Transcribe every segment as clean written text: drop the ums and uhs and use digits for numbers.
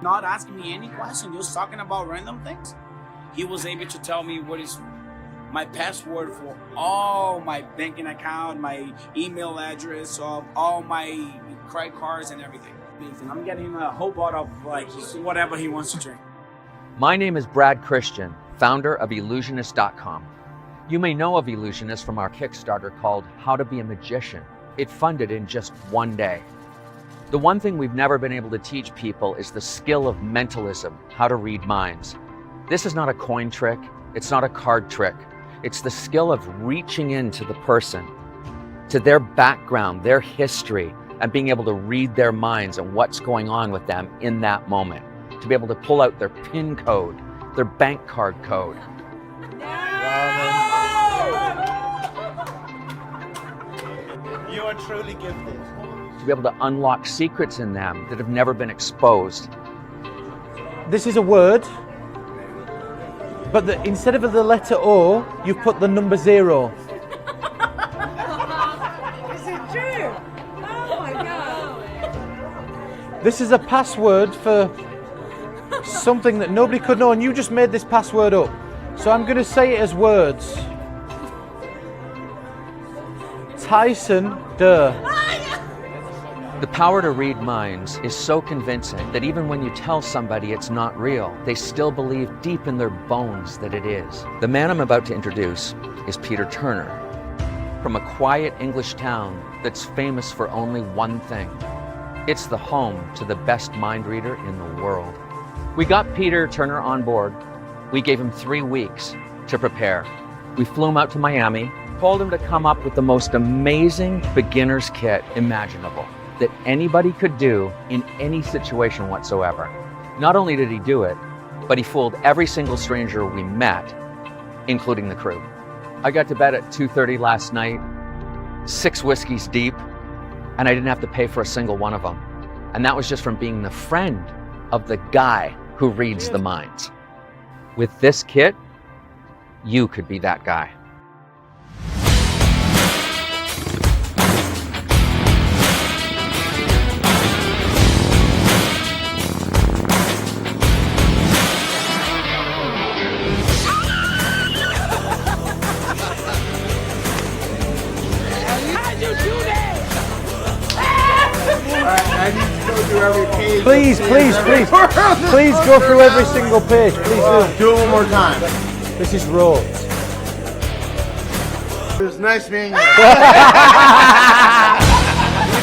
Not asking me any question, just talking about random things. He was able to tell me what is my password for all my banking account, my email address, of all my credit cards and everything. I'm getting a whole bottle of like whatever he wants to drink. My name is Brad Christian, founder of Ellusionist.com. You may know of Ellusionist from our Kickstarter called How to Be a Magician. It funded in just one day. The one thing we've never been able to teach people is the skill of mentalism, how to read minds. This is not a coin trick, it's not a card trick. It's the skill of reaching into the person, to their background, their history, and being able to read their minds and what's going on with them in that moment. To be able to pull out their PIN code, their bank card code. You are truly gifted. To be able to unlock secrets in them that have never been exposed. This is a word, but instead of the letter O, you've put the number 0. Is it true? Oh my God. This is a password for something that nobody could know, and you just made this password up. So I'm going to say it as words. Tyson Durr. The power to read minds is so convincing that even when you tell somebody it's not real, they still believe deep in their bones that it is. The man I'm about to introduce is Peter Turner, from a quiet English town that's famous for only one thing. It's the home to the best mind reader in the world. We got Peter Turner on board. We gave him 3 weeks to prepare. We flew him out to Miami, told him to come up with the most amazing beginner's kit imaginable that anybody could do in any situation whatsoever. Not only did he do it, but he fooled every single stranger we met, including the crew. I got to bed at 2:30 last night, 6 whiskeys deep, and I didn't have to pay for a single one of them. And that was just from being the friend of the guy who reads the minds. With this kit, you could be that guy. Please go through every single page. Please Do it one more time. This is raw. It was nice meeting you.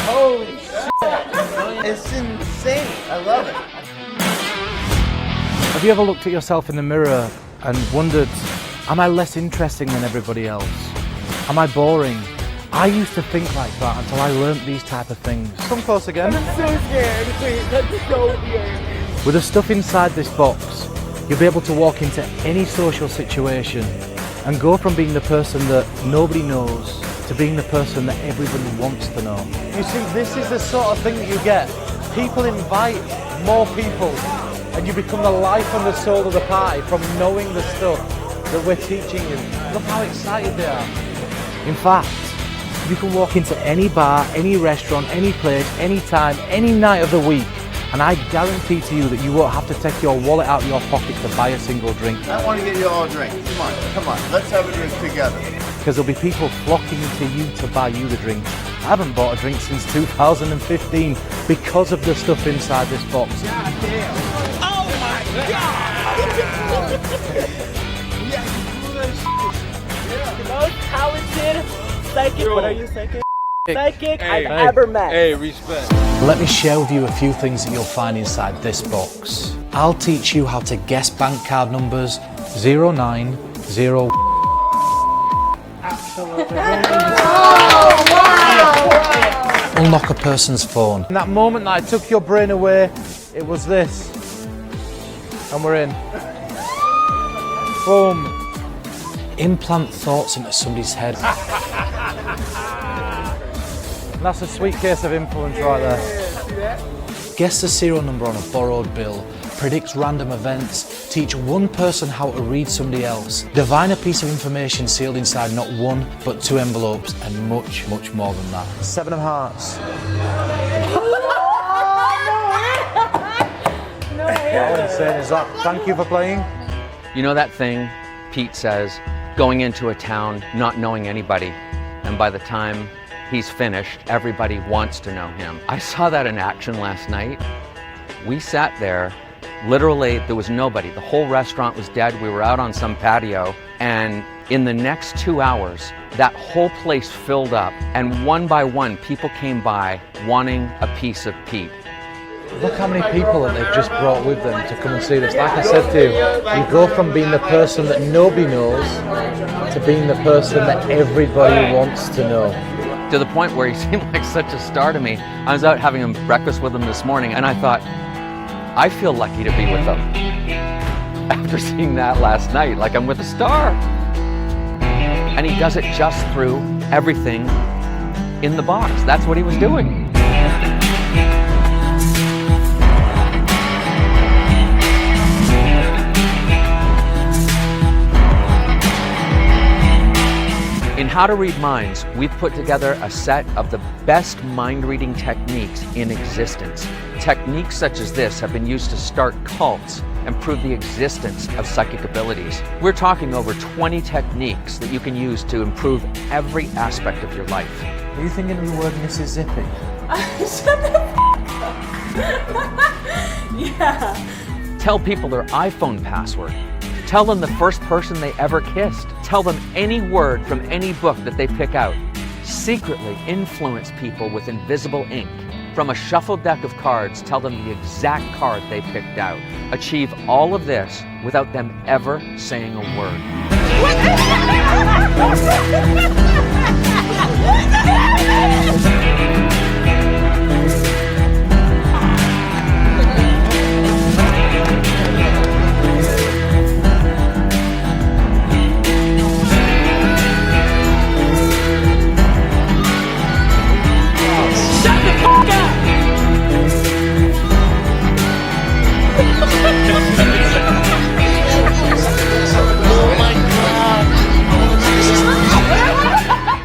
Holy shit. It's insane. I love it. Have you ever looked at yourself in the mirror and wondered, am I less interesting than everybody else? Am I boring? I used to think like that until I learnt these type of things. Come close again. I'm so scared. Please, that's so weird. With the stuff inside this box, you'll be able to walk into any social situation and go from being the person that nobody knows to being the person that everybody wants to know. You see, this is the sort of thing that you get. People invite more people and you become the life and the soul of the pie from knowing the stuff that we're teaching you. Look how excited they are. In fact, you can walk into any bar, any restaurant, any place, any time, any night of the week, and I guarantee to you that you won't have to take your wallet out of your pocket to buy a single drink. I want to get you all a drink. Come on. Let's have a drink together. Because there'll be people flocking to you to buy you the drink. I haven't bought a drink since 2015 because of the stuff inside this box. God damn. Oh my God. The most talented psychic, what are you, psychic? Psychic I've ever met. Hey, respect. Let me share with you a few things that you'll find inside this box. I'll teach you how to guess bank card numbers 090. Absolutely. Unlock a person's phone. In that moment that I took your brain away, it was this. And we're in. Boom. Implant thoughts into somebody's head. That's a sweet case of influence right there. Guess the serial number on a borrowed bill. Predicts random events. Teach one person how to read somebody else. Divine a piece of information sealed inside not one, but 2 envelopes, and much, much more than that. 7 of hearts. All I'm saying is that thank you for playing. You know that thing Pete says, going into a town not knowing anybody, and by the time he's finished, everybody wants to know him. I saw that in action last night. We sat there, literally there was nobody. The whole restaurant was dead. We were out on some patio, and in the next 2 hours, that whole place filled up, and one by one, people came by wanting a piece of Pete. Look how many people that they've just brought with them to come and see this. Like I said to you, you go from being the person that nobody knows to being the person that everybody wants to know. To the point where he seemed like such a star to me. I was out having a breakfast with him this morning, and I thought, I feel lucky to be with him. After seeing that last night, like I'm with a star. And he does it just through everything in the box. That's what he was doing. In How to Read Minds, we've put together a set of the best mind-reading techniques in existence. Techniques such as this have been used to start cults and prove the existence of psychic abilities. We're talking over 20 techniques that you can use to improve every aspect of your life. Are you thinking of the word Mississippi? Shut the f up. Yeah. Tell people their iPhone password. Tell them the first person they ever kissed. Tell them any word from any book that they pick out. Secretly influence people with invisible ink. From a shuffled deck of cards, tell them the exact card they picked out. Achieve all of this without them ever saying a word.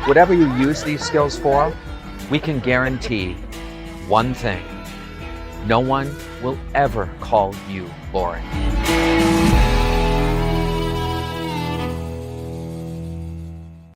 Whatever you use these skills for, we can guarantee one thing. No one will ever call you boring.